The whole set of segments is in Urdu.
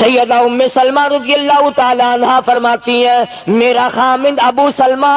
سیدہ ام سلمہ رضی اللہ تعالی عنہا فرماتی ہیں میرا خامند ابو سلمہ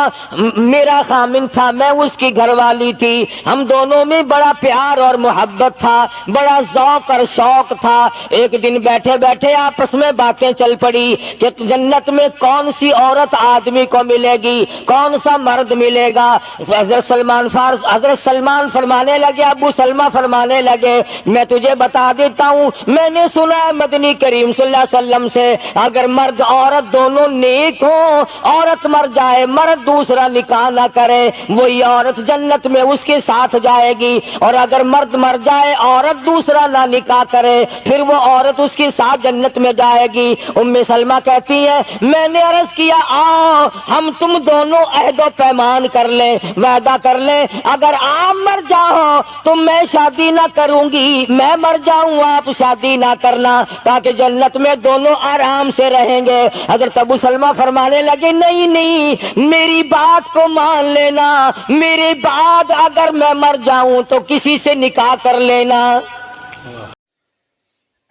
میرا خامند تھا، میں اس کی گھر والی تھی، ہم دونوں میں بڑا پیار اور محبت تھا، بڑا ذوق اور شوق تھا۔ ایک دن بیٹھے بیٹھے آپس میں باتیں چل پڑی کہ جنت میں کون سی عورت آدمی کو ملے گی، کون سا مرد ملے گا۔ حضرت سلمان فرمانے لگے، ابو سلمہ فرمانے لگے میں تجھے بتا دیتا ہوں، میں نے سنا ہے مدنی کریم صلی اللہ علیہ وسلم سے اگر مرد عورت دونوں نیک ہوں، عورت مر جائے مرد دوسرا نکاح نہ کرے، وہی عورت جنت میں اس کے ساتھ جائے گی، اور اگر مرد مر جائے عورت دوسرا نہ نکاح کرے پھر وہ عورت اس کے ساتھ جنت میں جائے گی۔ ام سلمہ کہتی ہیں میں نے عرض کیا آؤ ہم تم دونوں عہد و پیمان کر لیں، وعدہ کر لیں، اگر آپ مر جاؤ تو میں شادی نہ کروں گی، میں مر جاؤں آپ شادی نہ کرنا، تاکہ جنت میں دونوں آرام سے رہیں گے۔ حضرت ابو سلمہ فرمانے لگے نہیں نہیں میری بات کو مان لینا، میرے بعد اگر میں مر جاؤں تو کسی سے نکاح کر لینا۔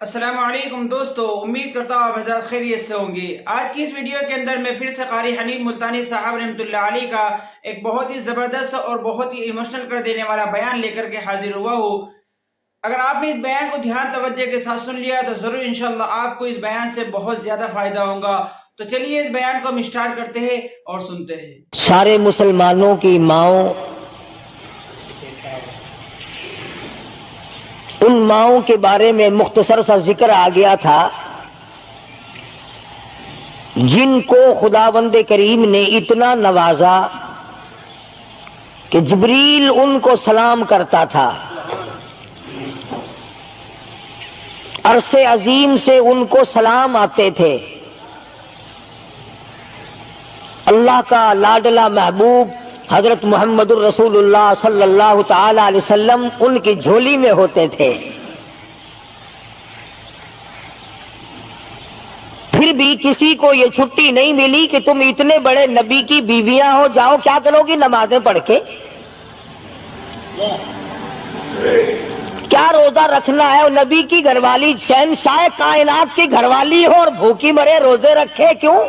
السلام علیکم دوستو، امید کرتا ہوں آپ حضرات خیریت سے ہوں گے۔ آج کی اس ویڈیو کے اندر میں پھر سے قاری حنیف ملتانی صاحب رحمۃ اللہ علیہ کا ایک بہت ہی زبردست اور بہت ہی ایموشنل کر دینے والا بیان لے کر کے حاضر ہوا ہوں۔ اگر آپ نے اس بیان کو دھیان توجہ کے ساتھ سن لیا تو ضرور انشاءاللہ آپ کو اس بیان سے بہت زیادہ فائدہ ہوگا۔ تو چلیے اس بیان کو ہم اسٹارٹ کرتے ہیں اور سنتے ہیں۔ سارے مسلمانوں کی ماؤں، ان ماؤں کے بارے میں مختصر سا ذکر آ گیا تھا جن کو خداوند کریم نے اتنا نوازا کہ جبریل ان کو سلام کرتا تھا، عرش عظیم سے ان کو سلام آتے تھے۔ اللہ کا لاڈلا محبوب حضرت محمد الرسول اللہ صلی اللہ تعالی علیہ وسلم ان کی جھولی میں ہوتے تھے۔ پھر بھی کسی کو یہ چھٹی نہیں ملی کہ تم اتنے بڑے نبی کی بیویاں ہو، جاؤ کیا کرو گی نمازیں پڑھ کے، کیا روزہ رکھنا ہے؟ نبی کی گھر والی شہنشاہ کائنات کی گھر والی ہو اور بھوکی مرے روزے رکھے کیوں؟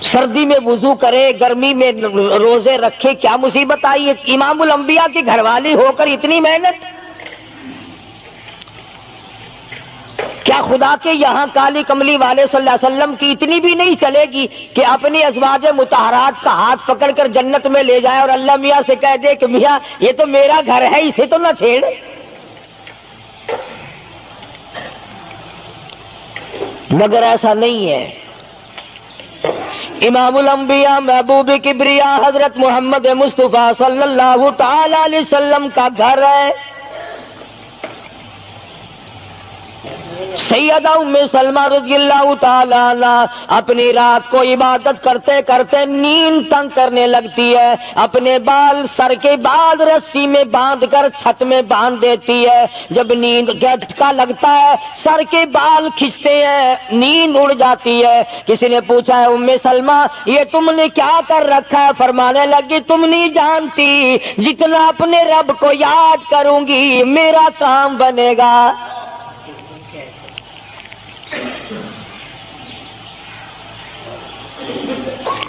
سردی میں وضو کرے گرمی میں روزے رکھے، کیا مصیبت آئی ہے؟ امام الانبیاء کی گھر والی ہو کر اتنی محنت، کیا خدا کے یہاں کالی کملی والے صلی اللہ علیہ وسلم کی اتنی بھی نہیں چلے گی کہ اپنی ازواج مطہرات کا ہاتھ پکڑ کر جنت میں لے جائے اور اللہ میاں سے کہہ دے کہ میاں یہ تو میرا گھر ہے اسے تو نہ چھیڑ؟ مگر ایسا نہیں ہے۔ امام الانبیاء محبوب کبریا حضرت محمد مصطفیٰ صلی اللہ تعالی علیہ وسلم کا گھر ہے۔ سیدہ ام سلمہ رضی اللہ تعالی عنہ اپنی رات کو عبادت کرتے کرتے نیند تنگ کرنے لگتی ہے، اپنے بال سر کے بال رسی میں باندھ کر چھت میں باندھ دیتی ہے۔ جب نیند جھٹکا لگتا ہے سر کے بال کھنچتے ہیں، نیند اڑ جاتی ہے۔ کسی نے پوچھا ہے ام سلمہ یہ تم نے کیا کر رکھا ہے؟ فرمانے لگی تم نہیں جانتی جتنا اپنے رب کو یاد کروں گی میرا کام بنے گا۔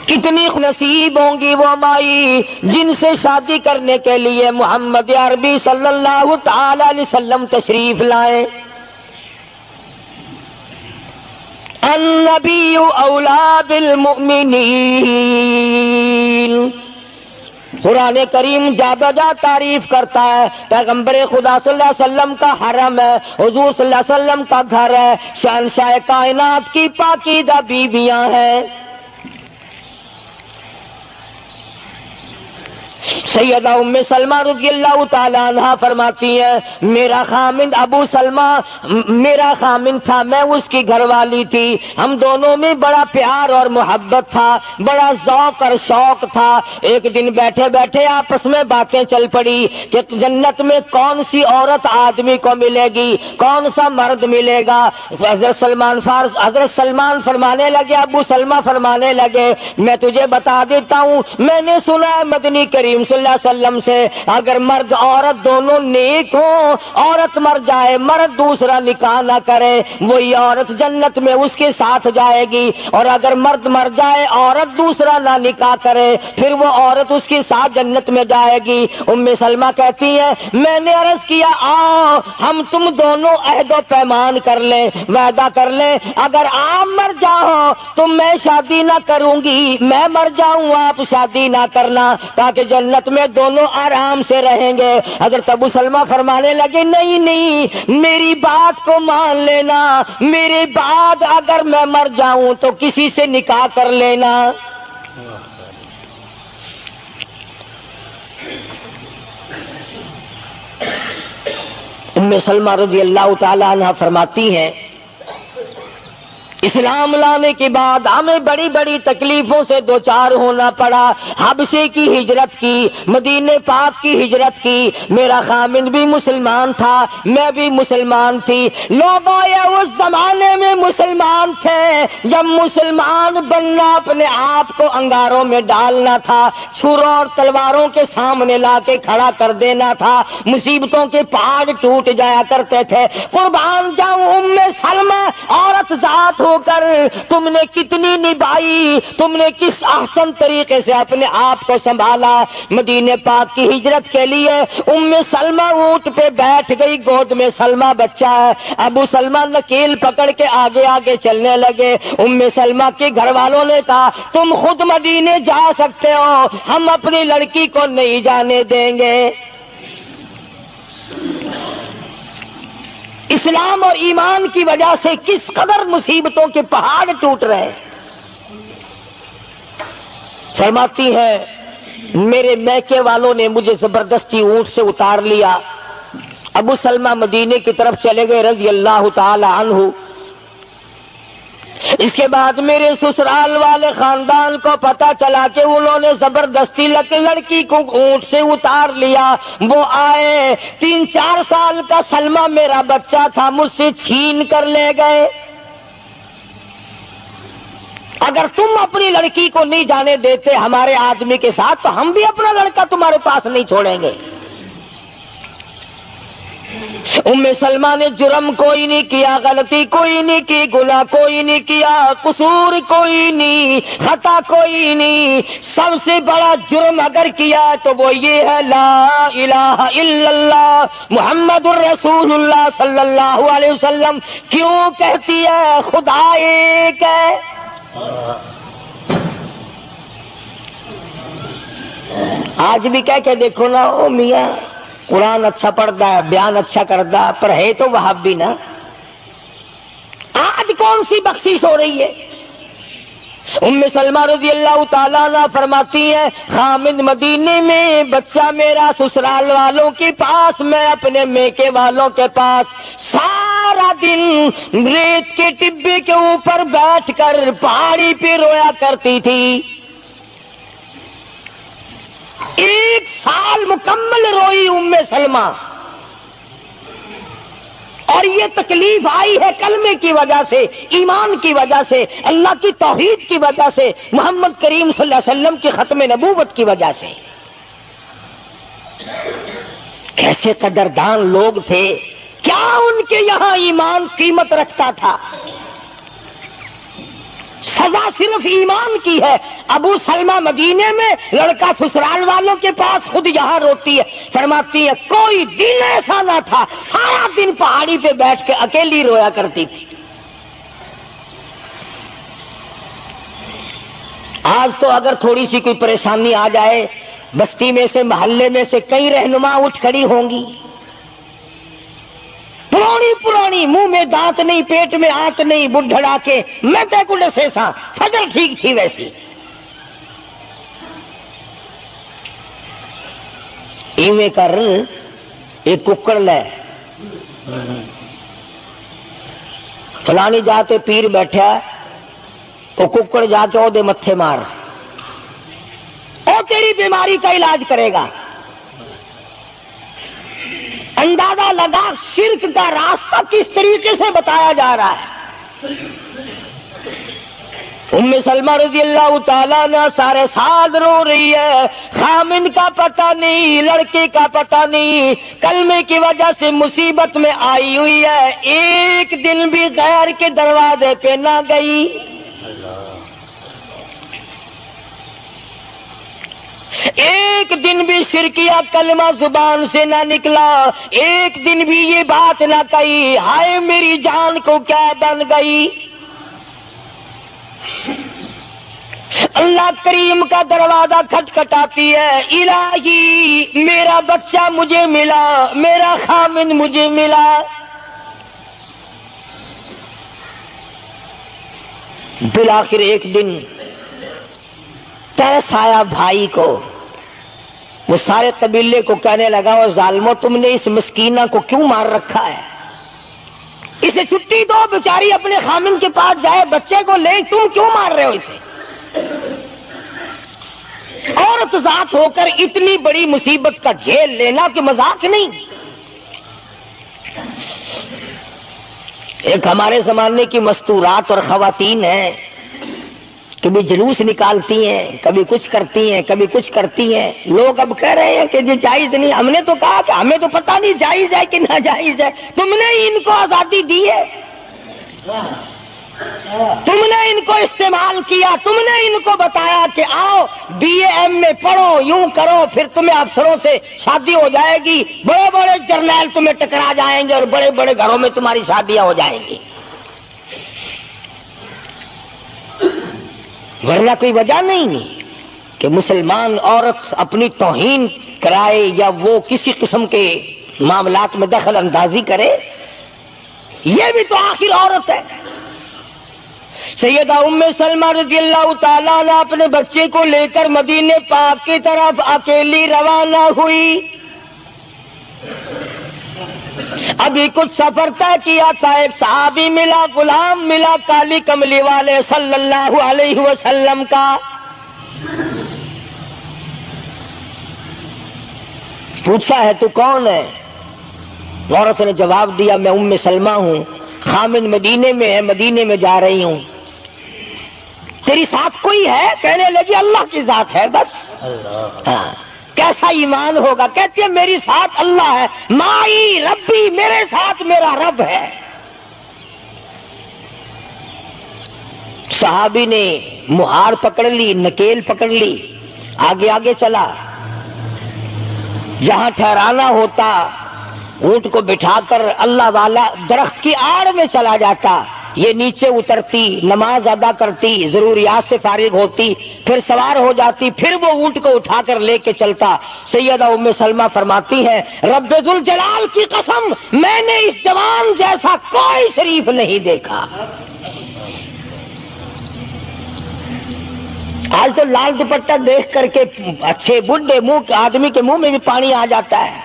کتنی نصیب ہوں گی وہ مائی جن سے شادی کرنے کے لیے محمد عربی صلی اللہ تعالی علیہ وسلم تشریف لائے۔ النبی اولا بالمؤمنین، قرآن کریم جا بجا تعریف کرتا ہے پیغمبر خدا صلی اللہ علیہ وسلم کا حرم ہے، حضور صلی اللہ علیہ وسلم کا گھر ہے، شہنشاہ کائنات کی پاکیزہ بیویاں ہیں۔ سیدہ ام سلمہ رضی اللہ تعالی عنہا فرماتی ہیں میرا خامند ابو سلمہ میرا خامند تھا، میں اس کی گھر والی تھی، ہم دونوں میں بڑا پیار اور محبت تھا، بڑا ذوق اور شوق تھا۔ ایک دن بیٹھے بیٹھے آپس میں باتیں چل پڑی کہ جنت میں کون سی عورت آدمی کو ملے گی، کون سا مرد ملے گا۔ حضرت سلمان فرمانے لگے، ابو سلمہ فرمانے لگے میں تجھے بتا دیتا ہوں، میں نے سنا ہے مدنی کریم صلی اللہ صلی اللہ علیہ وسلم سے اگر مرد عورت دونوں نیک ہوں، عورت مر جائے مرد دوسرا نکاح نہ کرے، وہی عورت جنت میں اس کے ساتھ جائے گی، اور اگر مرد مر جائے عورت دوسرا نہ نکاح کرے پھر وہ عورت اس کے ساتھ جنت میں جائے گی۔ ام سلمہ کہتی ہے میں نے عرض کیا آؤ ہم تم دونوں عہد و پیمان کر لیں، وعدہ کر لیں، اگر آپ مر جاؤ تو میں شادی نہ کروں گی، میں مر جاؤں آپ شادی نہ کرنا، تاکہ جنت میں دونوں آرام سے رہیں گے۔ اگر ابو سلمہ فرمانے لگے نہیں نہیں میری بات کو مان لینا، میرے بعد اگر میں مر جاؤں تو کسی سے نکاح کر لینا۔ ام سلمہ رضی اللہ تعالی عنہ فرماتی ہیں اسلام لانے کے بعد ہمیں بڑی بڑی تکلیفوں سے دوچار ہونا پڑا، حبشے کی ہجرت کی، مدینہ پاک کی ہجرت کی، میرا خامند بھی مسلمان تھا، میں بھی مسلمان تھی، لوگ اس زمانے میں مسلمان تھے جب مسلمان بننا اپنے آپ کو انگاروں میں ڈالنا تھا، چھروں اور تلواروں کے سامنے لا کے کھڑا کر دینا تھا، مصیبتوں کے پہاڑ ٹوٹ جایا کرتے تھے۔ قربان جاؤں ام سلمہ عورت ذات ہو کر تم نے کتنی نبھائی، تم نے کس احسن طریقے سے اپنے آپ کو سنبھالا۔ مدینہ پاک کی ہجرت کے لیے ام سلمہ اونٹ پہ بیٹھ گئی، گود میں سلمہ بچہ ہے، ابو سلمہ نکیل پکڑ کے آگے آگے چلنے لگے۔ ام سلمہ کے گھر والوں نے کہا تم خود مدینے جا سکتے ہو، ہم اپنی لڑکی کو نہیں جانے دیں گے۔ اسلام اور ایمان کی وجہ سے کس قدر مصیبتوں کے پہاڑ ٹوٹ رہے۔ فرماتی ہے میرے میکے والوں نے مجھے زبردستی اونٹ سے اتار لیا، ابو سلمہ مدینے کی طرف چلے گئے رضی اللہ تعالی عنہ۔ اس کے بعد میرے سسرال والے خاندان کو پتا چلا کہ انہوں نے زبردستی لڑکی کو اونٹ سے اتار لیا، وہ آئے 3-4 سال کا سلمہ میرا بچہ تھا مجھ سے چھین کر لے گئے۔ اگر تم اپنی لڑکی کو نہیں جانے دیتے ہمارے آدمی کے ساتھ تو ہم بھی اپنا لڑکا تمہارے پاس نہیں چھوڑیں گے۔ ام سلمہ نے جرم کوئی نہیں کیا، غلطی کوئی نہیں کی، گناہ کوئی نہیں کیا، قصور کوئی نہیں، خطا کوئی نہیں، سب سے بڑا جرم اگر کیا تو وہ یہ ہے لا الہ الا اللہ محمد الرسول اللہ صلی اللہ علیہ وسلم۔ کیوں کہتی ہے خدا ایک ہے؟ آج بھی کہہ کے دیکھو نا، او میاں قرآن اچھا پڑھتا ہے، بیان اچھا کرتا ہے، پر ہے تو وہابی نا۔ آج کون سی بخشش ہو رہی ہے؟ ام سلمہ رضی اللہ تعالیٰ عنہ فرماتی ہیں خامد مدینے میں، بچہ میرا سسرال والوں کے پاس، میں اپنے میکے والوں کے پاس، سارا دن ریت کے ٹبے کے اوپر بیٹھ کر پہاڑی پہ رویا کرتی تھی۔ 1 سال مکمل روئی ام سلمہ، اور یہ تکلیف آئی ہے کلمے کی وجہ سے، ایمان کی وجہ سے، اللہ کی توحید کی وجہ سے، محمد کریم صلی اللہ علیہ وسلم کی ختم نبوت کی وجہ سے۔ کیسے قدردان لوگ تھے، کیا ان کے یہاں ایمان قیمت رکھتا تھا؟ سزا صرف ایمان کی ہے۔ ابو سلمہ مدینے میں، لڑکا سسرال والوں کے پاس، خود یہاں روتی ہے، فرماتی ہے کوئی دن ایسا نہ تھا سارا دن پہاڑی پہ بیٹھ کے اکیلی رویا کرتی تھی۔ آج تو اگر تھوڑی سی کوئی پریشانی آ جائے، بستی میں سے، محلے میں سے کئی رہنما اٹھ کھڑی ہوں گی، پرانی منہ میں دانت نہیں، پیٹ میں آنت نہیں، بڑھڑا کے میں تے سے سا فجر ٹھیک تھی ویسی۔ ایویں کر ایک ککڑ لے، فلانی جاتے پیر بیٹھا، وہ ککڑ جا کے دے متھے مار، وہ تیری بیماری کا علاج کرے گا۔ اندازہ لگا شرک کا راستہ کس طریقے سے بتایا جا رہا ہے۔ سلمہ رضی اللہ تعالیٰ عنہ سارے سال رو رہی ہے، خامن کا پتہ نہیں، لڑکے کا پتہ نہیں، کلمے کی وجہ سے مصیبت میں آئی ہوئی ہے، ایک دن بھی غیر کے دروازے پہ نہ گئی، ایک دن بھی شرکیہ کلمہ زبان سے نہ نکلا، ایک دن بھی یہ بات نہ کہی ہائے میری جان کو کیا بن گئی۔ اللہ کریم کا دروازہ کھٹکھٹاتی ہے، الہی میرا بچہ مجھے ملا، میرا خامن مجھے ملا۔ بالآخر ایک دن ترس آیا بھائی کو، وہ سارے قبیلے کو کہنے لگا وہ ظالمو تم نے اس مسکینہ کو کیوں مار رکھا ہے، اسے چھٹی دو بیچاری اپنے خامن کے پاس جائے بچے کو لے، تم کیوں مار رہے ہو اسے؟ عورت ذات ہو کر اتنی بڑی مصیبت کا جھیل لینا کہ مذاق نہیں۔ ایک ہمارے زمانے کی مستورات اور خواتین ہیں، کبھی جلوس نکالتی ہیں، کبھی کچھ کرتی ہیں، کبھی کچھ کرتی ہیں، لوگ اب کہہ رہے ہیں کہ یہ جائز نہیں، ہم نے تو کہا کہ ہمیں تو پتہ نہیں جائز ہے کہ ناجائز ہے، تم نے ان کو آزادی دی ہے، تم نے ان کو استعمال کیا، تم نے ان کو بتایا کہ آؤ بی اے ایم میں پڑھو، یوں کرو، پھر تمہیں افسروں سے شادی ہو جائے گی، بڑے بڑے جرنیل تمہیں ٹکرا جائیں گے اور بڑے بڑے گھروں میں تمہاری شادیاں ہو جائیں گی، ورنہ کوئی وجہ نہیں کہ مسلمان عورت اپنی توہین کرائے یا وہ کسی قسم کے معاملات میں دخل اندازی کرے، یہ بھی تو آخر عورت ہے۔ سیدہ ام سلمہ رضی اللہ تعالیٰ عنہ اپنے بچے کو لے کر مدینے پاک کی طرف اکیلی روانہ ہوئی، ابھی کچھ سفر طے کیا تھا، ایک صحابی ملا، غلام ملا کالی کملی والے صلی اللہ علیہ وسلم کا، پوچھا ہے تو کون ہے؟ عورت نے جواب دیا میں ام سلمہ ہوں، خامن مدینے میں ہے، مدینے میں جا رہی ہوں، تیری ساتھ کوئی ہے؟ کہنے لگی اللہ کی ذات ہے بس۔ ہاں کیسا ایمان ہوگا؟ کہتی ہے میری ساتھ اللہ ہے، مائی ربی، میرے ساتھ میرا رب ہے۔ صحابی نے مہار پکڑ لی، نکیل پکڑ لی، آگے آگے چلا، جہاں ٹھہرانا ہوتا اونٹ کو بٹھا کر اللہ والا درخت کی آڑ میں چلا جاتا، یہ نیچے اترتی، نماز ادا کرتی، ضروریات سے فارغ ہوتی، پھر سوار ہو جاتی، پھر وہ اونٹ کو اٹھا کر لے کے چلتا۔ سیدہ ام سلمہ فرماتی ہے رب ذوالجلال کی قسم میں نے اس جوان جیسا کوئی شریف نہیں دیکھا۔ آج تو لال دوپٹہ دیکھ کر کے اچھے بڈھے منہ آدمی کے منہ میں بھی پانی آ جاتا ہے،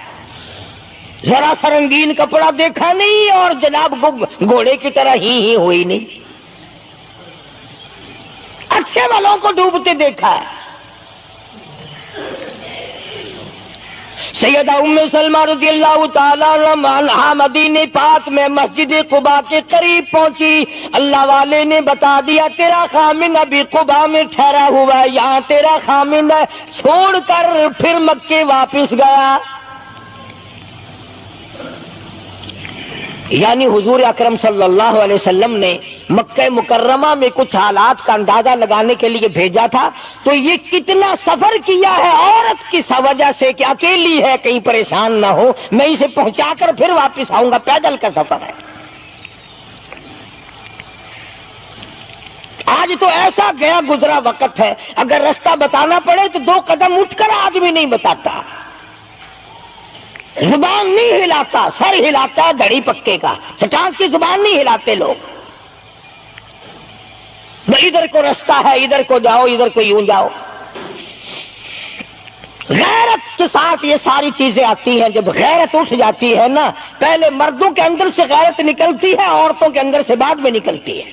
ذرا سا رنگین کپڑا دیکھا نہیں اور جناب گھوڑے کی طرح ہی ہوئی نہیں، اچھے والوں کو ڈوبتے دیکھا ہے۔ سیدہ ام سلمہ رضی اللہ تعالیٰ عنہا مدینے پاک میں مسجد قباء کے قریب پہنچی، اللہ والے نے بتا دیا تیرا خامن ابھی قباء میں ٹھہرا ہوا ہے، یہاں تیرا خامن ہے، چھوڑ کر پھر مکے واپس گیا۔ یعنی حضور اکرم صلی اللہ علیہ وسلم نے مکہ مکرمہ میں کچھ حالات کا اندازہ لگانے کے لیے بھیجا تھا، تو یہ کتنا سفر کیا ہے عورت کی وجہ سے کہ اکیلی ہے، کہیں پریشان نہ ہو، میں اسے پہنچا کر پھر واپس آؤں گا، پیدل کا سفر ہے۔ آج تو ایسا گیا گزرا وقت ہے، اگر رستہ بتانا پڑے تو 2 قدم اٹھ کر آدمی نہیں بتاتا، زبان نہیں ہلاتا، سر ہلاتا ہے گھڑی پکے کا، چٹان کی زبان نہیں ہلاتے لوگ، ادھر کو رستہ ہے، ادھر کو جاؤ، ادھر کو یوں جاؤ۔ غیرت کے ساتھ یہ ساری چیزیں آتی ہیں، جب غیرت اٹھ جاتی ہے نا، پہلے مردوں کے اندر سے غیرت نکلتی ہے، عورتوں کے اندر سے بعد میں نکلتی ہے۔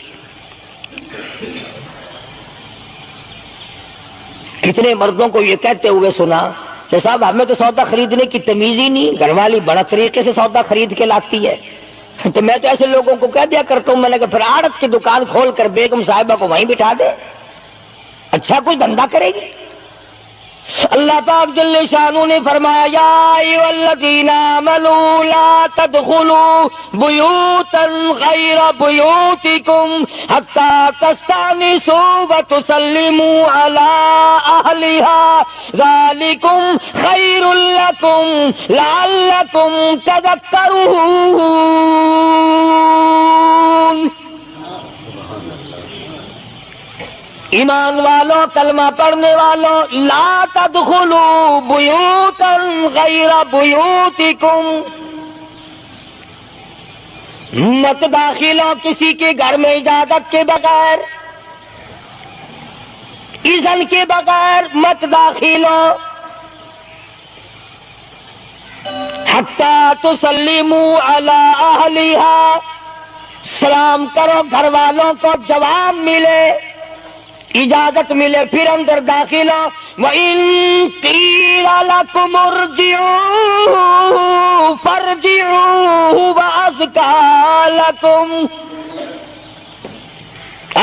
کتنے مردوں کو یہ کہتے ہوئے سنا کہ صاحب ہمیں تو سودا خریدنے کی تمیز ہی نہیں، گھر والی بڑا طریقے سے سودا خرید کے لاتی ہے، تو میں تو ایسے لوگوں کو کہہ دیا کرتا ہوں، میں نے کہا پھر آڑت کی دکان کھول کر بیگم صاحبہ کو وہیں بٹھا دے، اچھا کچھ دھندا کرے گی۔ اللہ پاک جل شانہ نے فرمایا یا ایھا الذین آمنوا لا تدخلوا بیوتا غیر بیوتکم حتی تستأنسوا وتسلموا علی اہلہا ذالکم خیر لکم لعلکم تذکرون۔ ایمان والوں، کلمہ پڑھنے والوں، لا تدخلوا بیوتا غیر بیوتکم، مت داخل ہو کسی کے گھر میں اجازت کے بغیر، اذن کے بغیر مت داخل ہو، حتی تسلموا علی اہلہا، سلام کرو گھر والوں کو، جواب ملے، اجازت ملے، پھر اندر داخل ہو۔ وَإِن قِيلَ لَكُمُ ارْجِعُوا فَارْجِعُوا هُوَ أَزْكَىٰ لَكُمْ،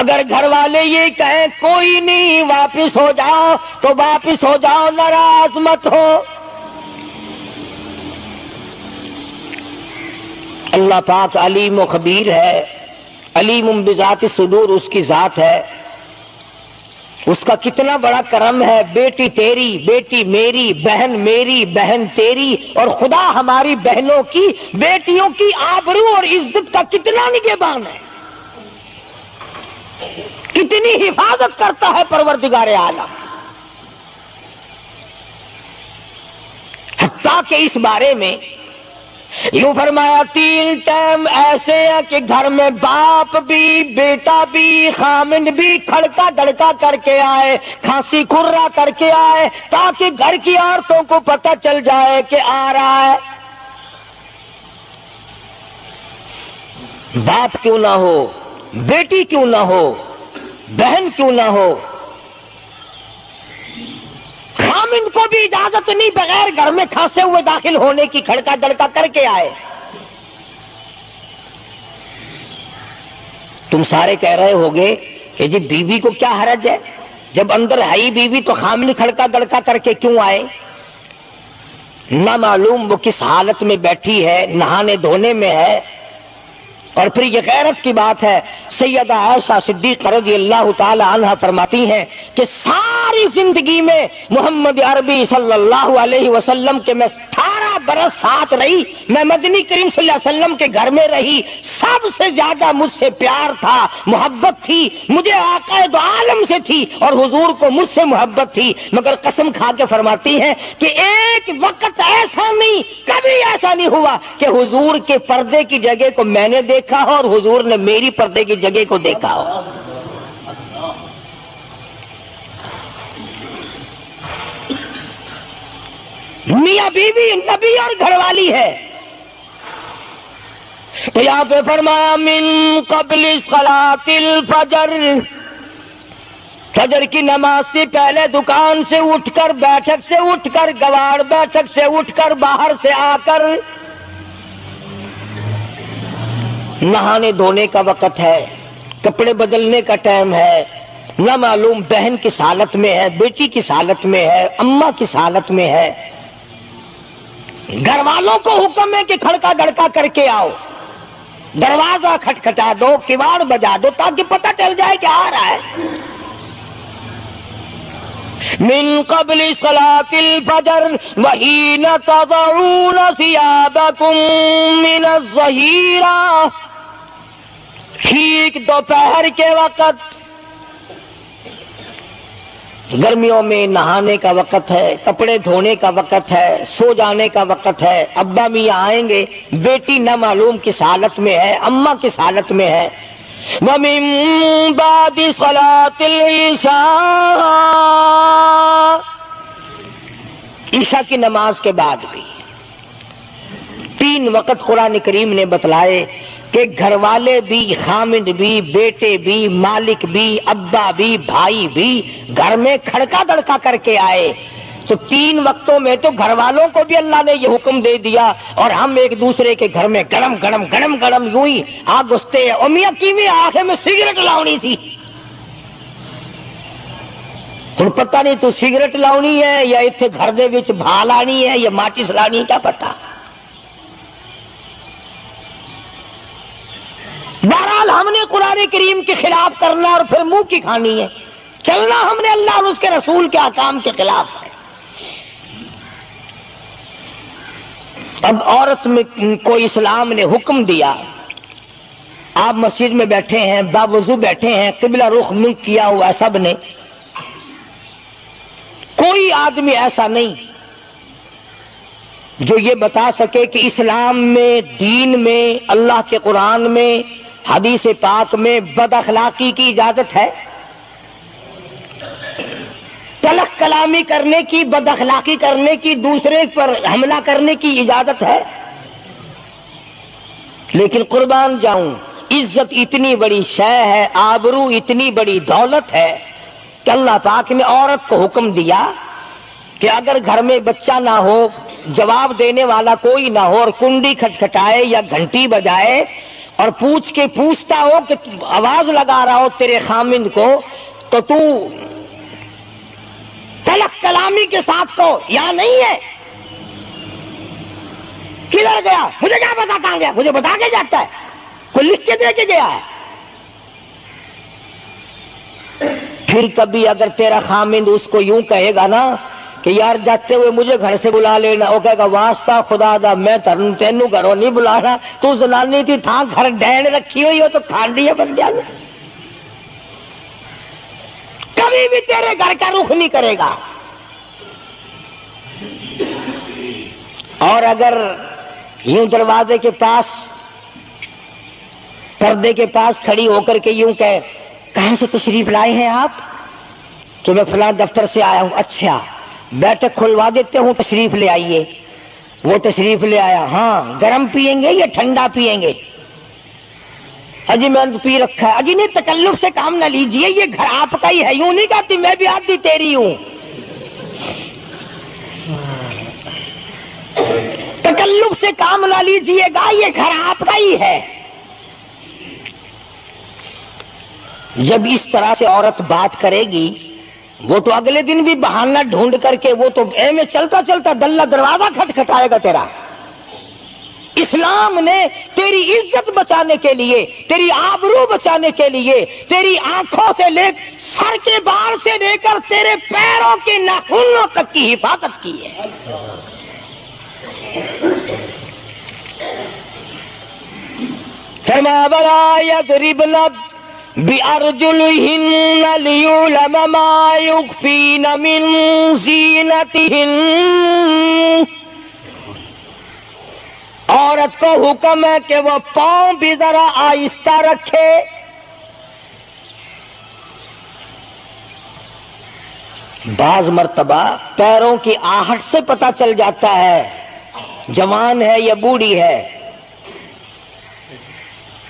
اگر گھر والے یہ کہیں کوئی نہیں واپس ہو جاؤ تو واپس ہو جاؤ، ناراض مت ہو۔ اللہ پاک علیم و خبیر ہے، علیم بذات الصدور اس کی ذات ہے، اس کا کتنا بڑا کرم ہے، بیٹی تیری، بیٹی میری، بہن میری، بہن تیری، اور خدا ہماری بہنوں کی، بیٹیوں کی آبرو اور عزت کا کتنا نگہبان ہے، کتنی حفاظت کرتا ہے پروردگار عالم۔ حتیٰ کہ اس بارے میں یوں فرمایا 3 ٹائم ایسے ہیں کہ گھر میں باپ بھی، بیٹا بھی، خامند بھی کھڑکا دڑکا کر کے آئے، کھانسی کھرا کر کے آئے، تاکہ گھر کی عورتوں کو پتہ چل جائے کہ آ رہا ہے۔ باپ کیوں نہ ہو، بیٹی کیوں نہ ہو، بہن کیوں نہ ہو، خامند کو بھی اجازت نہیں، بغیر گھر میں کھانسے ہوئے داخل ہونے کی، کھڑکا دڑکا کر کے آئے۔ تم سارے کہہ رہے ہوگے کہ جی بیوی کو کیا حرج ہے، جب اندر ہے ہی بیوی تو خامند کھڑکا دڑکا کر کے کیوں آئے؟ نہ معلوم وہ کس حالت میں بیٹھی ہے، نہانے دھونے میں ہے۔ اور پھر یہ غیرت کی بات ہے، سیدہ عائشہ صدیقہ رضی اللہ تعالی عنہ فرماتی ہیں کہ ساری زندگی میں محمد عربی صلی اللہ علیہ وسلم کے میں 18 برس ساتھ رہی، میں مدنی کریم صلی اللہ علیہ وسلم کے گھر میں رہی، سب سے زیادہ مجھ سے پیار تھا، محبت تھی، مجھے آقا دو عالم سے تھی اور حضور کو مجھ سے محبت تھی، مگر قسم کھا کے فرماتی ہیں کہ ایک وقت ایسا نہیں، کبھی ایسا نہیں ہوا کہ حضور کے پردے کی جگہ کو میں نے دیکھا ہو اور حضور نے میری پردے کی جگہ کو دیکھا ہو۔ میاں بیوی نبی اور گھر والی ہے، تو یہاں پہ فرمایا من قبل صلاۃ الفجر، فجر کی نماز سے پہلے دکان سے اٹھ کر، بیٹھک سے اٹھ کر، گواڑ بیٹھک سے اٹھ کر، باہر سے آ کر نہانے دھونے کا وقت ہے، کپڑے بدلنے کا ٹائم ہے، نہ معلوم بہن کس حالت میں ہے، بیٹی کس حالت میں ہے، اماں کس حالت میں ہے۔ گھر والوں کو حکم ہے کہ کھڑکا دڑکا کر کے آؤ، دروازہ کھٹکھٹا دو، کواڑ بجا دو، تاکہ پتہ چل جائے کہ آ رہا ہے۔ من قبل صلاۃ الفجر وحین تضعون ثیابکم من الظہیرہ، ٹھیک دوپہر کے وقت، گرمیوں میں نہانے کا وقت ہے، کپڑے دھونے کا وقت ہے، سو جانے کا وقت ہے، ابا میاں آئیں گے، بیٹی نہ معلوم کس حالت میں ہے، اماں کس حالت میں ہے۔ وَمِن بَعْدِ صَلَاةِ الْعِشَاءِ، عشاء کی نماز کے بعد بھی 3 وقت قرآن کریم نے بتلائے کہ گھر والے بھی، خامد بھی، بیٹے بھی، مالک بھی، ابا بھی، بھائی بھی گھر میں کھڑکا دڑکا کر کے آئے، تو 3 وقتوں میں تو گھر والوں کو بھی اللہ نے یہ حکم دے دیا، اور ہم ایک دوسرے کے گھر میں گرم گرم گرم گرم یوں ہی آگ گھستے ہیں۔ میاں کیویں آخر میں سگریٹ لاؤنی تھی، ہن پتہ نہیں تو سگریٹ لاؤنی ہے یا اتنے گھر دے وچ بھا لانی ہے یا ماچس لانی ہے، کیا پتہ۔ بہرحال ہم نے قرآن کریم کے خلاف کرنا اور پھر منہ کی کھانی ہے، چلنا ہم نے اللہ اور اس کے رسول کے احکام کے خلاف ہے۔ اب عورت میں کو اسلام نے حکم دیا، آپ مسجد میں بیٹھے ہیں، باوضو بیٹھے ہیں، قبلہ رخ منہ کیا ہوا سب نے، کوئی آدمی ایسا نہیں جو یہ بتا سکے کہ اسلام میں، دین میں، اللہ کے قرآن میں، حدیث پاک میں بد اخلاقی کی اجازت ہے، تلخ کلامی کرنے کی، بد اخلاقی کرنے کی، دوسرے پر حملہ کرنے کی اجازت ہے۔ لیکن قربان جاؤں، عزت اتنی بڑی شے ہے، آبرو اتنی بڑی دولت ہے کہ اللہ پاک نے عورت کو حکم دیا کہ اگر گھر میں بچہ نہ ہو، جواب دینے والا کوئی نہ ہو، اور کنڈی کھٹکھٹائے یا گھنٹی بجائے اور پوچھ کے پوچھتا ہو کہ آواز لگا رہا ہو تیرے خامند کو، تو تو تلخ کلامی کے ساتھ کو یا نہیں ہے، کدھر گیا مجھے کیا پتا، کہاں گیا مجھے بتا کے جاتا ہے، کوئی لکھ کے دے کے گیا ہے۔ پھر کبھی اگر تیرا خامند اس کو یوں کہے گا نا کہ یار جاتے ہوئے مجھے گھر سے بلا لینا، وہ کہے گا واسطہ خدا دا میں تینوں گھروں نہیں بلانا، تو زنانی تھی تھا گھر ڈین رکھی ہوئی ہو تو کھانڈی ہے بن جانا، کبھی بھی تیرے گھر کا رخ نہیں کرے گا۔ اور اگر یوں دروازے کے پاس، پردے کے پاس کھڑی ہو کر کے یوں کہے کہاں سے تشریف لائے ہیں آپ، تو میں فلاں دفتر سے آیا ہوں، اچھا بیٹھک کھلوا دیتے ہوں، تشریف لے آئیے، وہ تشریف لے آیا، ہاں گرم پیئیں گے یا ٹھنڈا پیئیں گے، اجی میں پی رکھا ہے، اجی نہیں تکلف سے کام نہ لیجئے، یہ گھر آپ کا ہی ہے، یوں نہیں کہتی میں بھی آدھی تیری ہوں، تکلف سے کام نہ لیجئے گا، یہ گھر آپ کا ہی ہے۔ جب اس طرح سے عورت بات کرے گی، وہ تو اگلے دن بھی بہانہ ڈھونڈ کر کے وہ تو اے میں چلتا چلتا دلہ دروازہ کھٹکھٹائے گا تیرا۔ اسلام نے تیری عزت بچانے کے لیے، تیری آبرو بچانے کے لیے، تیری آنکھوں سے لے سر کے بال سے لے کر تیرے پیروں کے ناخنوں تک کی حفاظت کی ہے۔ فرمایا وَلَا يَضْرِبْنَ بِأَرْجُلِهِنَّ لِيُعْلَمَ مَا يُخْفِينَ مِنْ زِينَتِهِنَّ۔ عورت کو حکم ہے کہ وہ پاؤں بھی ذرا آہستہ رکھے، بعض مرتبہ پیروں کی آہٹ سے پتہ چل جاتا ہے جوان ہے یا بوڑھی ہے،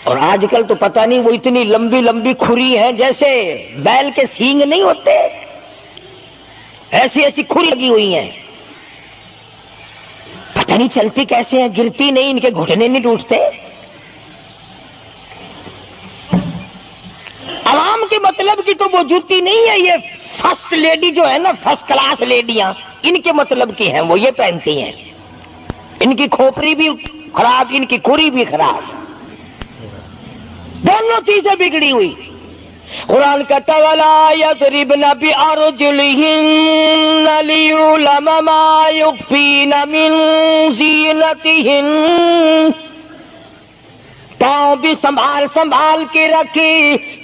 اور آج کل تو پتہ نہیں وہ اتنی لمبی لمبی کھری ہیں جیسے بیل کے سینگ نہیں ہوتے، ایسی ایسی کھری لگی ہوئی ہیں، پتہ نہیں چلتی کیسے ہیں، گرتی نہیں، ان کے گھٹنے نہیں ٹوٹتے۔ عوام کے مطلب کی تو وہ جوتی نہیں ہے، یہ فرسٹ لیڈی جو ہے نا، فرسٹ کلاس لیڈیاں، ان کے مطلب کی ہیں، وہ یہ پہنتی ہیں، ان کی کھوپڑی بھی خراب، ان کی کھری بھی خراب، دونوں چیزیں بگڑی ہوئی۔ قرآن کہتا وَلَا يَضْرِبْنَ بِأَرْجُلِهِنَّ لِيُعْلَمَ مَا يُخْفِينَ مِنْ زِينَتِهِنَّ۔ پاؤں بھی سنبھال سنبھال کے رکھی،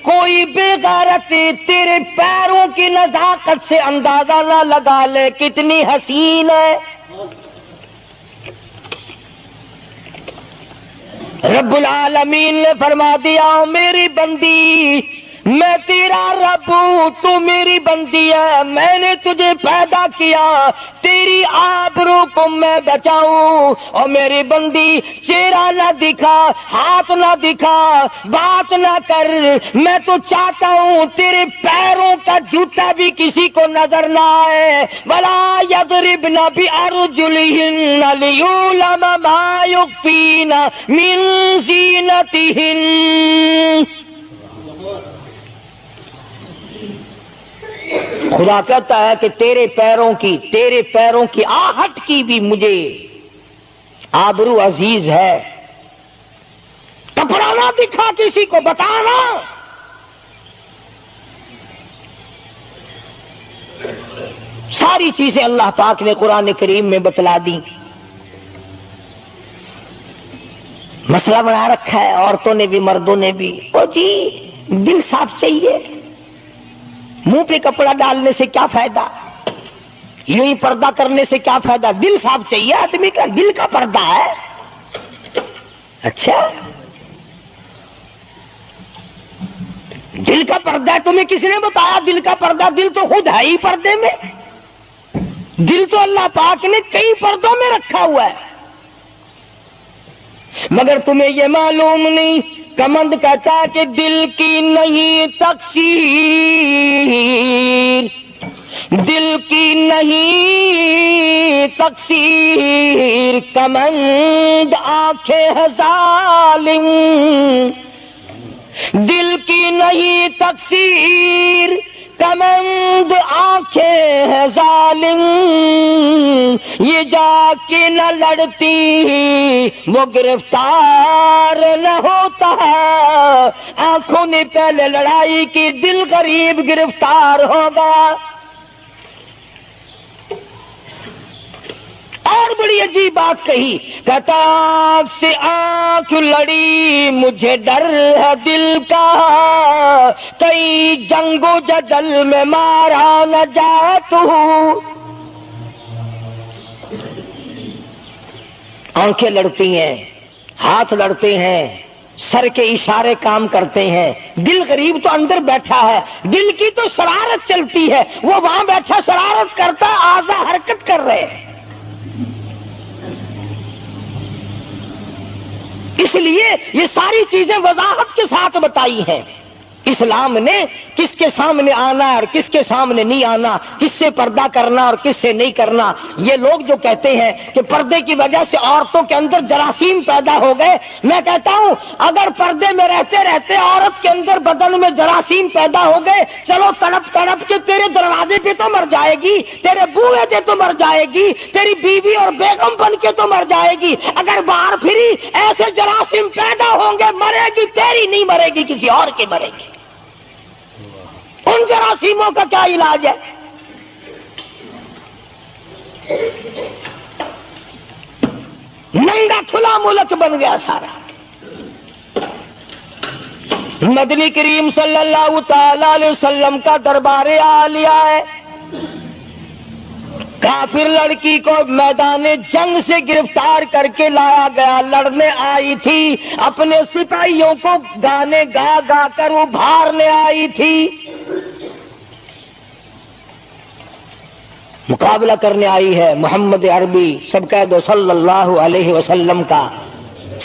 کوئی بے غیرت تیرے پیروں کی نزاکت سے اندازہ نہ لگا لے کتنی حسین ہے۔ رب العالمین نے فرما دیا میری بندی میں تیرا رب ہوں، تو میری بندی ہے، میں نے تجھے پیدا کیا، تیری آبرو کو میں بچاؤں، اور میری بندی چہرہ نہ دکھا، ہاتھ نہ دکھا، بات نہ کر، میں تو چاہتا ہوں تیرے پیروں کا جوتا بھی کسی کو نظر نہ آئے، ولا یضربن بارجلہن لیعلم ما یخفین من زینتہن۔ خدا کہتا ہے کہ تیرے پیروں کی آہٹ کی بھی مجھے آبرو عزیز ہے، کپڑا نہ دکھا کسی کو، بتانا۔ ساری چیزیں اللہ پاک نے قرآن کریم میں بتلا دی۔ مسئلہ بنا رکھا ہے عورتوں نے بھی مردوں نے بھی، او جی دل صاف چاہیے، منہ پہ کپڑا ڈالنے سے کیا فائدہ، یوں ہی پردہ کرنے سے کیا فائدہ، دل صاف چاہیے آدمی کا، دل کا پردہ ہے۔ اچھا دل کا پردہ ہے، تمہیں کس نے بتایا دل کا پردہ؟ دل تو خود ہے ہی پردے میں، دل تو اللہ پاک نے کئی پردوں میں رکھا ہوا ہے، مگر تمہیں یہ معلوم نہیں۔ کمند کہتا ہے کہ دل کی نہیں تقصیر، دل کی نہیں تقصیر، کمند آنکھیں ہے ظالم، دل کی نہیں تقصیر، کمند آنکھیں ہے ظالم، یہ جا کے نہ لڑتی وہ گرفتار نہ ہوتا، آنکھوں نے پہلے لڑائی کی، دل غریب گرفتار ہوگا۔ اور بڑی عجیب بات کہی، کہتا آنکھ سے آنکھ لڑی مجھے ڈر ہے دل کا، کئی جنگ و جدل میں مارا نہ جائے تو۔ آنکھیں لڑتی ہیں، ہاتھ لڑتے ہیں، سر کے اشارے کام کرتے ہیں، دل غریب تو اندر بیٹھا ہے، دل کی تو شرارت چلتی ہے، وہ وہاں بیٹھا شرارت کرتا، اعضا حرکت کر رہے ہیں۔ اس لیے یہ ساری چیزیں وضاحت کے ساتھ بتائی ہیں۔ اسلام نے کس کے سامنے آنا اور کس کے سامنے نہیں آنا، کس سے پردہ کرنا اور کس سے نہیں کرنا۔ یہ لوگ جو کہتے ہیں کہ پردے کی وجہ سے عورتوں کے اندر جراثیم پیدا ہو گئے، میں کہتا ہوں اگر پردے میں رہتے رہتے عورت کے اندر بدن میں جراثیم پیدا ہو گئے، چلو تڑپ تڑپ کے تیرے دروازے پہ تو مر جائے گی، تیرے بوئے پہ تو مر جائے گی، تیری بیوی اور بیگم بن کے تو مر جائے گی۔ اگر باہر پھری ایسے جراثیم پیدا ہوں گے، مرے گی تیری نہیں مرے گی، کسی اور کی مرے گی۔ ان جراثیموں کا کیا علاج ہے؟ ننگا کھلا ملک بن گیا سارا۔ مدنی کریم صلی اللہ تعالی علیہ وسلم کا دربار عالیہ ہے، کافر لڑکی کو میدان جنگ سے گرفتار کر کے لایا گیا، لڑنے آئی تھی، اپنے سپاہیوں کو گانے گا گا کر ابھارنے آئی تھی، مقابلہ کرنے آئی ہے محمد عربی سب کہہ دو صلی اللہ علیہ وسلم کا،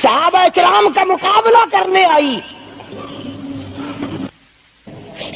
صحابہ کرام کا مقابلہ کرنے آئی۔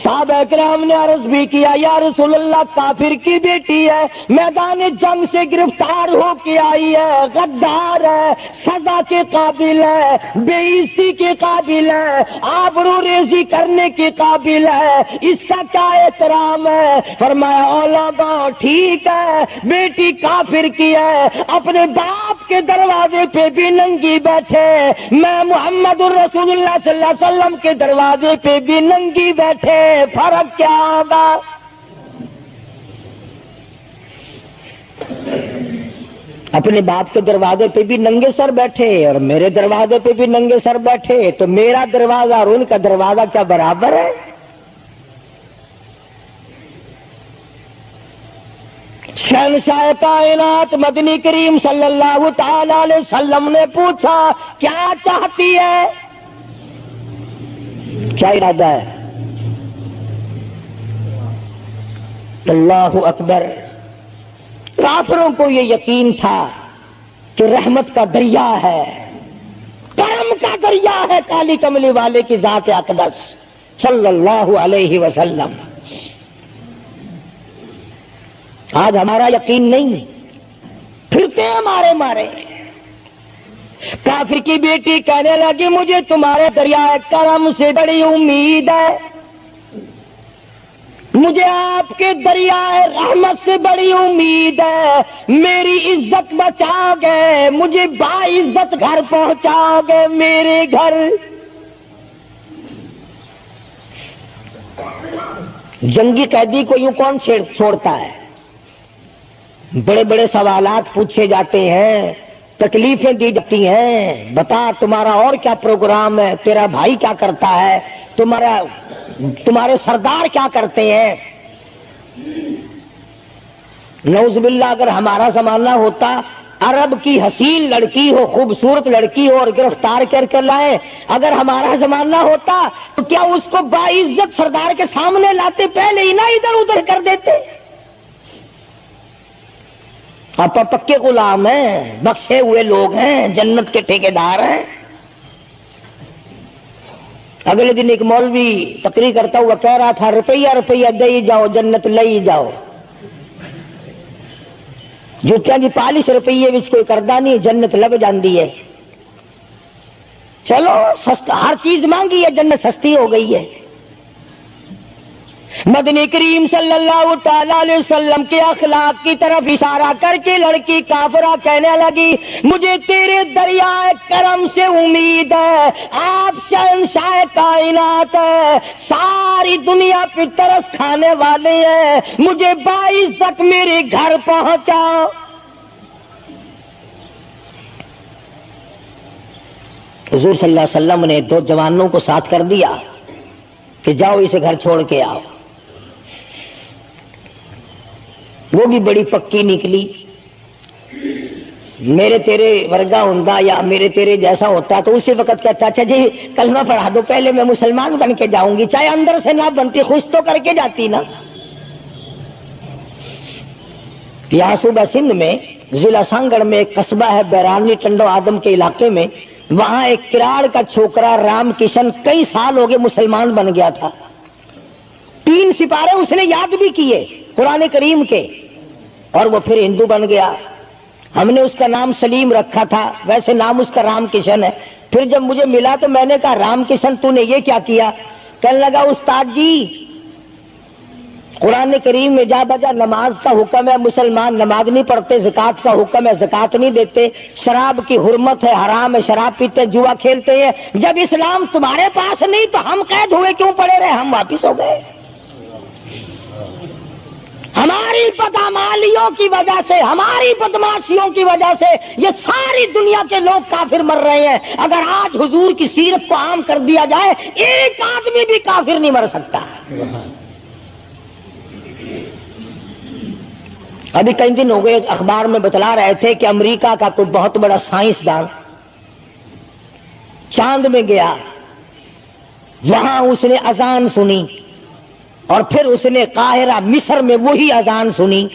صحابہ کرام نے عرض بھی کیا یا رسول اللہ کافر کی بیٹی ہے، میدان جنگ سے گرفتار ہو کے آئی ہے، غدار ہے، سزا کے قابل ہے، بے عزتی کے قابل ہے، آبرو ریزی کرنے کے قابل ہے، اس کا کیا احترام ہے؟ فرمایا اولادا ٹھیک ہے بیٹی کافر کی ہے، اپنے باپ کے دروازے پہ بھی ننگی بیٹھے، میں محمد الرسول اللہ صلی اللہ علیہ وسلم کے دروازے پہ بھی ننگی بیٹھے، فرق کیا ہوگا؟ اپنے باپ کے دروازے پہ بھی ننگے سر بیٹھے اور میرے دروازے پہ بھی ننگے سر بیٹھے، تو میرا دروازہ اور ان کا دروازہ کیا برابر ہے؟ شہنشاہ کائنات مدنی کریم صلی اللہ تعالی علیہ وسلم نے پوچھا کیا چاہتی ہے، کیا ارادہ ہے؟ اللہ اکبر. کافروں کو یہ یقین تھا کہ رحمت کا دریا ہے، کرم کا دریا ہے کالی کملی والے کی ذات اقدس صلی اللہ علیہ وسلم. آج ہمارا یقین نہیں، پھرتے ہیں مارے مارے. کافر کی بیٹی کہنے لگی مجھے تمہارے دریائے کرم سے بڑی امید ہے، مجھے آپ کے دریائے رحمت سے بڑی امید ہے. میری عزت بچا گے، مجھے باعزت گھر پہنچا گے. میرے گھر جنگی قیدی کو یوں کون چھوڑتا ہے؟ بڑے بڑے سوالات پوچھے جاتے ہیں، تکلیفیں دی جاتی ہیں. بتا تمہارا اور کیا پروگرام ہے، تیرا بھائی کیا کرتا ہے، تمہارے سردار کیا کرتے ہیں. نعوذ باللہ اگر ہمارا زمانہ ہوتا، عرب کی حسین لڑکی ہو، خوبصورت لڑکی ہو اور گرفتار کر کے لائے، اگر ہمارا زمانہ ہوتا تو کیا اس کو باعزت سردار کے سامنے لاتے؟ پہلے ہی نہ ادھر ادھر کر دیتے. آپ پکے غلام ہیں، بخشے ہوئے لوگ ہیں، جنت کے ٹھیکیدار ہیں. اگلے دن ایک مولوی تقریر کرتا ہوا کہہ رہا تھا روپیہ روپیہ دے جاؤ جنت لے جاؤ. جوتیاں جی 40 روپیے وچ کوئی کردہ نہیں، جنت لب جاندی ہے. چلو سستا، ہر چیز مانگی ہے، جنت سستی ہو گئی ہے. مدنی کریم صلی اللہ تعالی علیہ وسلم کے اخلاق کی طرف اشارہ کر کے لڑکی کافرہ کہنے لگی مجھے تیرے دریائے کرم سے امید ہے، آپ شہنشاہ کائنات ہے، ساری دنیا پہ ترس کھانے والے ہیں، مجھے باعزت میرے گھر پہنچا. حضور صلی اللہ علیہ وسلم نے 2 جوانوں کو ساتھ کر دیا کہ جاؤ اسے گھر چھوڑ کے آؤ. وہ بھی بڑی پکی نکلی. میرے تیرے ورگا ہوندا یا میرے تیرے جیسا ہوتا تو اسی وقت کہتا اچھا جی کلمہ پڑھا دو، پہلے میں مسلمان بن کے جاؤں گی، چاہے اندر سے نہ بنتی خوش تو کر کے جاتی نا. یہاں صوبہ سندھ میں ضلع سانگڑ میں ایک قصبہ ہے بیرانی ٹنڈو آدم کے علاقے میں، وہاں ایک کراڑ کا چھوکرا رام کشن کئی سال ہو گئے مسلمان بن گیا تھا. 3 سپارے اس نے یاد بھی کیے قرآن کریم کے، اور وہ پھر ہندو بن گیا. ہم نے اس کا نام سلیم رکھا تھا، ویسے نام اس کا رام کشن ہے. پھر جب مجھے ملا تو میں نے کہا رام کشن تو نے یہ کیا کیا؟ کہنے لگا استاد جی قرآن کریم میں جا بجا نماز کا حکم ہے، مسلمان نماز نہیں پڑھتے، زکوٰۃ کا حکم ہے زکوٰۃ نہیں دیتے، شراب کی حرمت ہے حرام ہے، شراب پیتے جوا کھیلتے ہیں. جب اسلام تمہارے پاس نہیں تو ہم قید ہوئے کیوں پڑے رہے؟ ہم واپس ہو گئے. ہماری بدعمالیوں کی وجہ سے، ہماری بدماشیوں کی وجہ سے یہ ساری دنیا کے لوگ کافر مر رہے ہیں. اگر آج حضور کی سیرت کو عام کر دیا جائے ایک آدمی بھی کافر نہیں مر سکتا. ابھی کئی دن ہو گئے اخبار میں بتلا رہے تھے کہ امریکہ کا کوئی بہت بڑا سائنسدان چاند میں گیا، وہاں اس نے اذان سنی اور پھر اس نے قاہرہ مصر میں وہی اذان سنی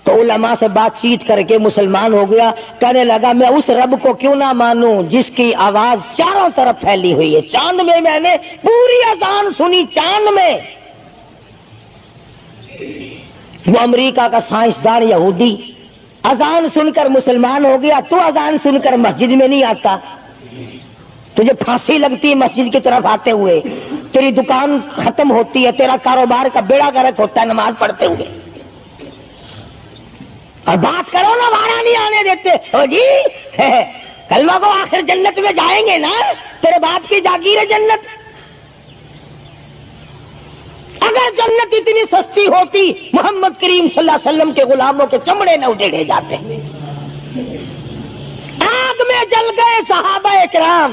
تو علماء سے بات چیت کر کے مسلمان ہو گیا. کہنے لگا میں اس رب کو کیوں نہ مانوں جس کی آواز چاروں طرف پھیلی ہوئی ہے. چاند میں نے پوری اذان سنی، چاند میں. وہ امریکہ کا سائنسدان یہودی اذان سن کر مسلمان ہو گیا. تو اذان سن کر مسجد میں نہیں آتا، تجھے پھانسی لگتی ہے مسجد کی طرف آتے ہوئے، تیری دکان ختم ہوتی ہے، تیرا کاروبار کا بیڑا گرک ہوتا ہے نماز پڑھتے ہوئے. اور بات کرو نا وارا نہیں آنے دیتے. او جی کلمہ کو آخر جنت میں جائیں گے نا، تیرے باپ کی جاگیر ہے جنت. اگر جنت اتنی سستی ہوتی محمد کریم صلی اللہ علیہ وسلم کے غلاموں کے چمڑے نہ اجڑے جاتے. آگ میں جل گئے صحابہ اکرام.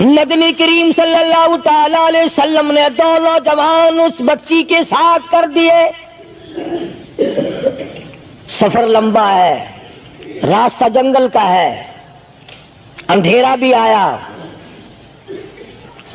مدنی کریم صلی اللہ تعالی علیہ وسلم نے 2 نوجوان اس بچی کے ساتھ کر دیے. سفر لمبا ہے، راستہ جنگل کا ہے، اندھیرا بھی آیا.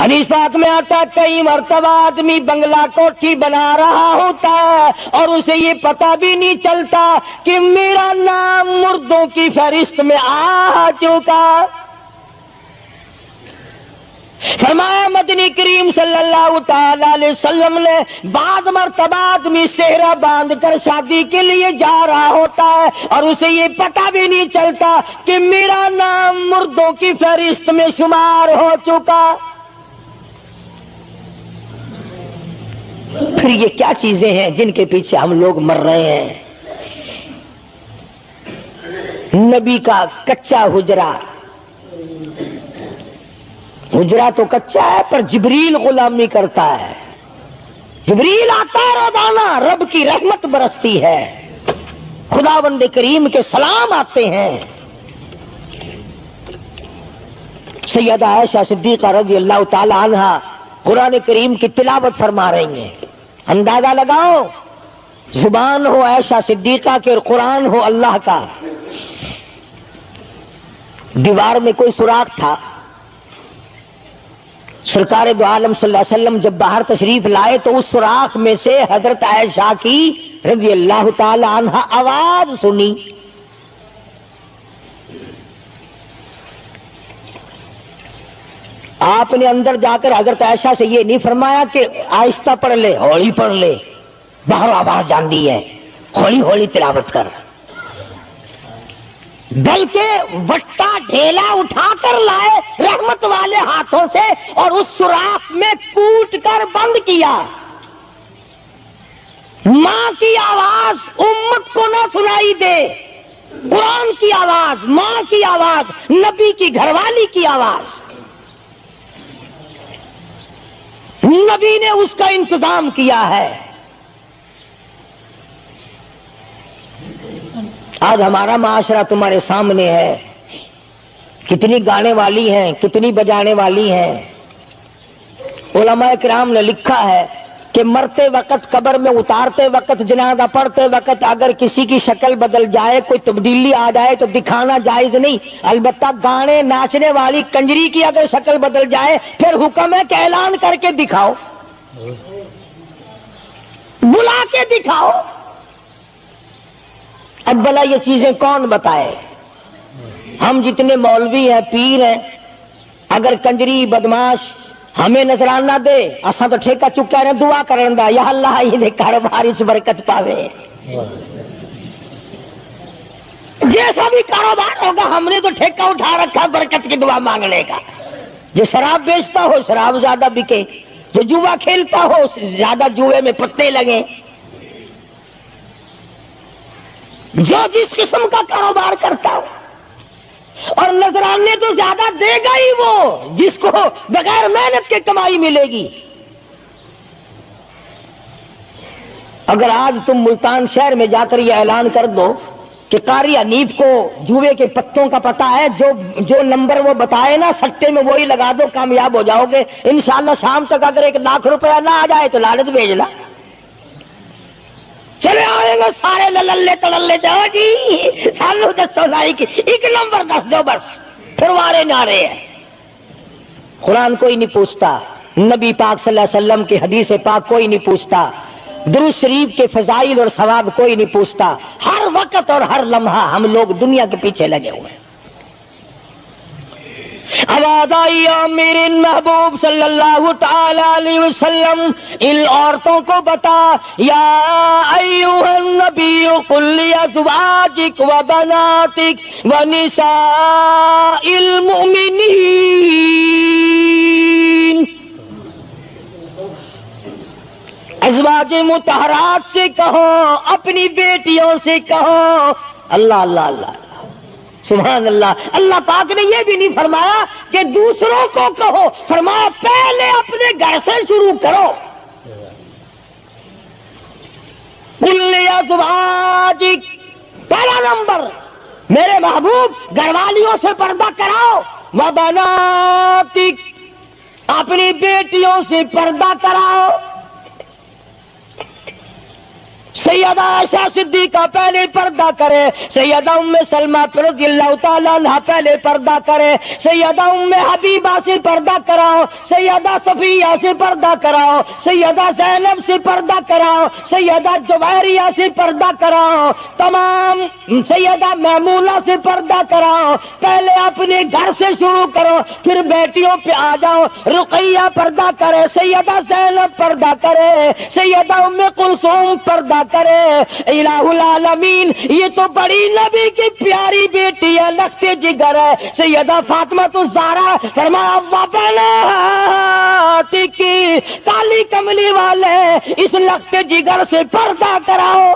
حدیث پاک میں آتا ہے کئی مرتبہ آدمی بنگلہ کوٹھی بنا رہا ہوتا ہے اور اسے یہ پتہ بھی نہیں چلتا کہ میرا نام مردوں کی فہرست میں آ چکا۔ فرمایا مدنی کریم صلی اللہ تعالی علیہ وسلم نے بعض مرتبہ آدمی صحرا باندھ کر شادی کے لیے جا رہا ہوتا ہے اور اسے یہ پتہ بھی نہیں چلتا کہ میرا نام مردوں کی فہرست میں شمار ہو چکا۔ پھر یہ کیا چیزیں ہیں جن کے پیچھے ہم لوگ مر رہے ہیں؟ نبی کا کچا حجرہ، حجرہ تو کچا ہے پر جبریل غلامی کرتا ہے، جبریل آتا ہے روزانہ، رب کی رحمت برستی ہے، خداوند کریم کے سلام آتے ہیں۔ سیدہ عائشہ صدیقہ رضی اللہ تعالی عنہا قرآن کریم کی تلاوت فرما رہی ہیں۔ اندازہ لگاؤ، زبان ہو عائشہ صدیقہ کے اور قرآن ہو اللہ کا۔ دیوار میں کوئی سوراخ تھا، سرکار دو عالم صلی اللہ علیہ وسلم جب باہر تشریف لائے تو اس سوراخ میں سے حضرت عائشہ کی رضی اللہ تعالی عنہا آواز سنی۔ آپ نے اندر جا کر حضرت عائشہ سے یہ نہیں فرمایا کہ آہستہ پڑھ لے، ہولی پڑھ لے، باہر آواز جاندی ہے، ہولی ہولی تلاوت کر، بلکہ وٹا ڈھیلا اٹھا کر لائے رحمت والے ہاتھوں سے اور اس سوراخ میں کوٹ کر بند کیا۔ ماں کی آواز امت کو نہ سنائی دے، قرآن کی آواز، ماں کی آواز، نبی کی گھر والی کی آواز، نبی نے اس کا انتظام کیا ہے۔ آج ہمارا معاشرہ تمہارے سامنے ہے، کتنی گانے والی ہیں، کتنی بجانے والی ہیں۔ علماء کرام نے لکھا ہے کہ مرتے وقت، قبر میں اتارتے وقت، جنازہ پڑھتے وقت اگر کسی کی شکل بدل جائے، کوئی تبدیلی آ جائے تو دکھانا جائز نہیں، البتہ گانے ناچنے والی کنجری کی اگر شکل بدل جائے پھر حکم ہے کہ اعلان کر کے دکھاؤ، بلا کے دکھاؤ۔ اب بلا یہ چیزیں کون بتائے؟ ہم جتنے مولوی ہیں، پیر ہیں، اگر کنجری بدماش ہمیں نظرانہ دے، اساں تو ٹھیکہ چکا رہے، دعا کرن دا، یا اللہ یہ کاروبار اس برکت پاوے۔ جیسا بھی کاروبار ہوگا ہم نے تو ٹھیکہ اٹھا رکھا برکت کی دعا مانگنے کا۔ جو شراب بیچتا ہو شراب زیادہ بکے، جو جوا کھیلتا ہو زیادہ جوئے میں پتے لگے، جو جس قسم کا کاروبار کرتا ہو، اور نذرانے تو زیادہ دے گا ہی وہ جس کو بغیر محنت کے کمائی ملے گی۔ اگر آج تم ملتان شہر میں جا کر یہ اعلان کر دو کہ قاری حنیف کو جوئے کے پتوں کا پتہ ہے، جو نمبر وہ بتائے نا سٹے میں وہی لگا دو، کامیاب ہو جاؤ گے انشاءاللہ۔ شام تک اگر 1 لاکھ روپیہ نہ آ جائے تو لالچ بھیجنا، چلے آئیں گے سارے للے تللے جاؤ جی سانو دسو ساری کی 1 نمبر دس دو بس، پھر وارے نعرے ہیں۔ قرآن کوئی نہیں پوچھتا، نبی پاک صلی اللہ علیہ وسلم کی حدیث پاک کوئی نہیں پوچھتا، درود شریف کے فضائل اور ثواب کوئی نہیں پوچھتا۔ ہر وقت اور ہر لمحہ ہم لوگ دنیا کے پیچھے لگے ہوئے ہیں۔ آواز آئی میرے محبوب صلی اللہ تعالی علیہ وسلم ان عورتوں کو بتا، یا ایھا النبی قل لازواجک وبناتک ونساء المؤمنین، ازواج مطہرات سے کہو، اپنی بیٹیوں سے کہو۔ اللہ اللہ اللہ سبحان اللہ۔ اللہ پاک نے یہ بھی نہیں فرمایا کہ دوسروں کو کہو، فرمایا پہلے اپنے گھر سے شروع کرو۔ قل ازواجک، پہلا نمبر میرے محبوب گھر والیوں سے پردہ کراؤ، وبناتک، اپنی بیٹیوں سے پردہ کراؤ۔ سیدہ عائشہ صدیقہ پہلے پردہ کرے، سیدہ ام سلمہ رضی اللہ تعالیٰ عنہ پہلے پردہ کرے، سیدہ ام حبیبہ سے پردہ کراؤ، سیدہ صفیہ سے پردہ کراؤ، سیدہ زینب سے پردہ کراؤ، سیدہ جویریہ سے پردہ کراؤ، تمام سیدہ میمونہ سے پردہ کراؤ۔ پہلے اپنے گھر سے شروع کرو، پھر بیٹیوں پہ آ جاؤ۔ رقیہ پردہ کرے، سیدہ زینب پردہ کرے، سیدہ ام کلثوم پردہ کرے۔ الہ العالمین، یہ تو بڑی نبی کی پیاری بیٹی ہے، لخت جگر ہے، سیدہ فاطمہ الزہرا۔ فرمایا وبنات کی، کالی کملی والے اس لخت جگر سے پردہ کراؤ۔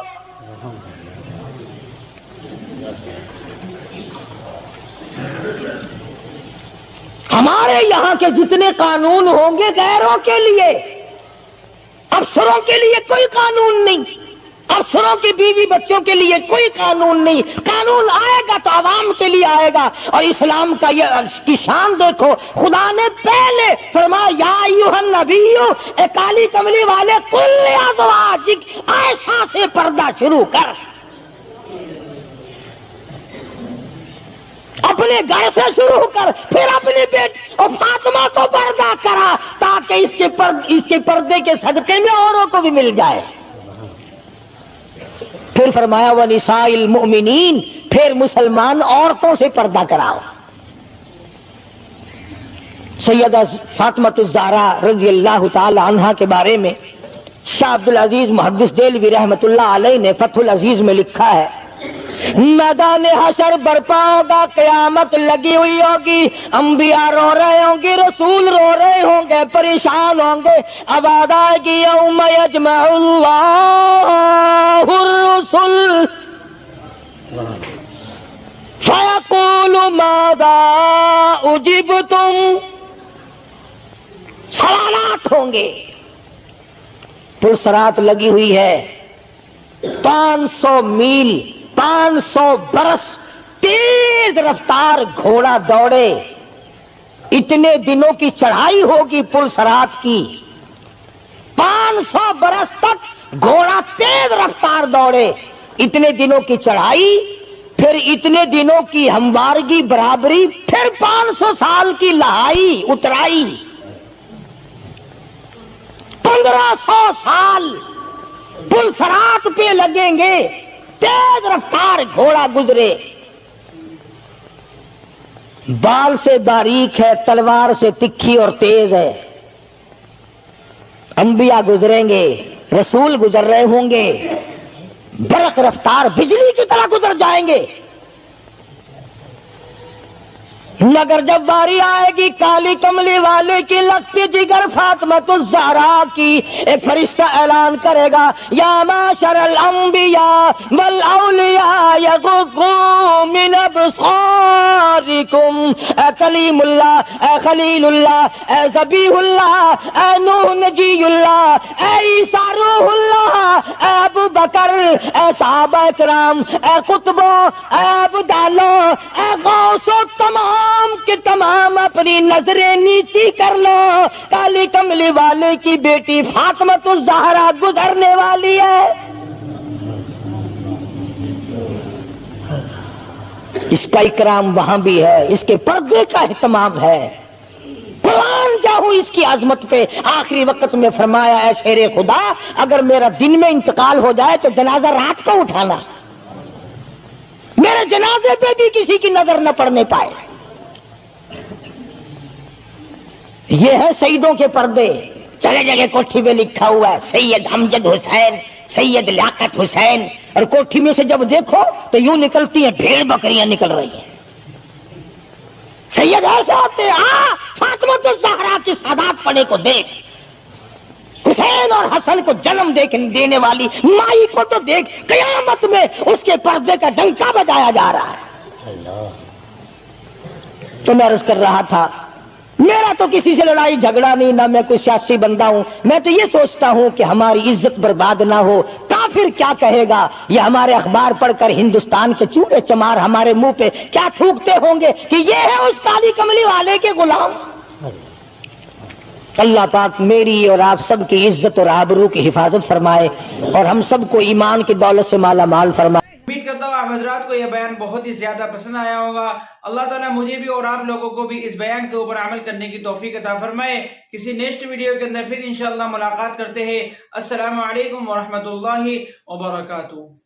ہمارے یہاں کے جتنے قانون ہوں گے غیروں کے لیے، افسروں کے لیے کوئی قانون نہیں، افسروں کی بیوی بچوں کے لیے کوئی قانون نہیں۔ قانون آئے گا تو عوام کے لیے آئے گا۔ اور اسلام کا یہ کی شان دیکھو، خدا نے پہلے فرمایا یا ایھا النبی، اے کالی کملی والے، کل ازواجک، عائشہ سے پردہ شروع کر، اپنے گھر سے شروع کر، پھر اپنی بیٹی اور فاطمہ کو پردہ کرا، تاکہ اس کے پردے کے صدقے میں اوروں کو بھی مل جائے۔ پھر فرمایا وَنِسَاءِ الْمُؤْمِنِينَ، پھر مسلمان عورتوں سے پردہ کراؤ۔ سیدہ فاطمہ الزہرا رضی اللہ تعالی عنہا کے بارے میں شاہ عبد العزیز محدث دہلوی رحمۃ اللہ علیہ نے فتح العزیز میں لکھا ہے، میدان حشر برپا ہوگا، قیامت لگی ہوئی ہوگی، انبیاء رو رہے ہوں گے، رسول رو رہے ہوں گے، پریشان ہوں گے۔ آواز آئے گی یوم یجمع اللہ الرسل فیقول ماذا اجبتم، سوالات ہوں گے۔ پرسرات لگی ہوئی ہے، 500 میل، 500 برس تیز رفتار گھوڑا دوڑے، اتنے دنوں کی چڑھائی ہوگی پل صراط کی، 500 برس تک گھوڑا تیز رفتار دوڑے، اتنے دنوں کی چڑھائی، پھر اتنے دنوں کی ہموارگی برابری، پھر 500 سال کی لہائی اترائی، 1500 سال پل صراط پہ لگیں گے، تیز رفتار گھوڑا گزرے، بال سے باریک ہے، تلوار سے تکھی اور تیز ہے۔ انبیاء گزریں گے، رسول گزر رہے ہوں گے، برق رفتار بجلی کی طرح گزر جائیں گے، مگر جب باری آئے گی کالی کملی والے کی لخت جگر فاطمہ الزہرا کی، ایک فرشتہ اعلان کرے گا یا معاشر الانبیاء والاولیاء یغضوا من ابصارکم، اے کلیم اللہ، اے خلیل اللہ، اے ذبیح اللہ، اے نوح نجی اللہ، اے عیسیٰ روح اللہ، اے ابو بکر، اے صحابہ کرام، اے قطبوں، اے ابدالوں، اے غوثوں، تمام کے تمام اپنی نظریں نیچی کر لو، کالی کملی والے کی بیٹی فاطمہ الزہرا گزرنے والی ہے۔ اس کا اکرام وہاں بھی ہے، اس کے پردے کا اہتمام ہے۔ قرآن جاؤ اس کی عظمت پہ، آخری وقت میں فرمایا اے شیر خدا، اگر میرا دن میں انتقال ہو جائے تو جنازہ رات کو اٹھانا، میرے جنازے پہ بھی کسی کی نظر نہ پڑنے پائے۔ یہ ہے شہیدوں کے پردے، جگہ جگہ کوٹھی میں لکھا ہوا ہے سید امجد حسین، سید لیاقت حسین، اور کوٹھی میں سے جب دیکھو تو یوں نکلتی ہیں بھیڑ بکریاں نکل رہی ہیں۔ سید ایسے ہوتے فاطمہ الزہرا کی سادات پڑے کو دیکھ، حسین اور حسن کو جنم دینے والی مائی کو تو دیکھ، قیامت میں اس کے پردے کا ڈنکا بجایا جا رہا ہے۔ تو میں عرض کر رہا تھا، میرا تو کسی سے لڑائی جھگڑا نہیں، نہ میں کوئی سیاسی بندہ ہوں، میں تو یہ سوچتا ہوں کہ ہماری عزت برباد نہ ہو۔ کافر کیا کہے گا، یہ ہمارے اخبار پڑھ کر ہندوستان کے چوڑے چمار ہمارے منہ پہ کیا تھوکتے ہوں گے کہ یہ ہے اس کالی کملی والے کے غلام۔ اللہ پاک میری اور آپ سب کی عزت اور آبرو کی حفاظت فرمائے اور ہم سب کو ایمان کی دولت سے مالا مال فرمائے۔ امید کرتا ہوں آپ حضرات کو یہ بیان بہت ہی زیادہ پسند آیا ہوگا۔ اللہ تعالیٰ مجھے بھی اور آپ لوگوں کو بھی اس بیان کے اوپر عمل کرنے کی توفیق عطا فرمائے۔ کسی نیکسٹ ویڈیو کے اندر پھر انشاءاللہ ملاقات کرتے ہیں۔ السلام علیکم ورحمۃ اللہ وبرکاتہ۔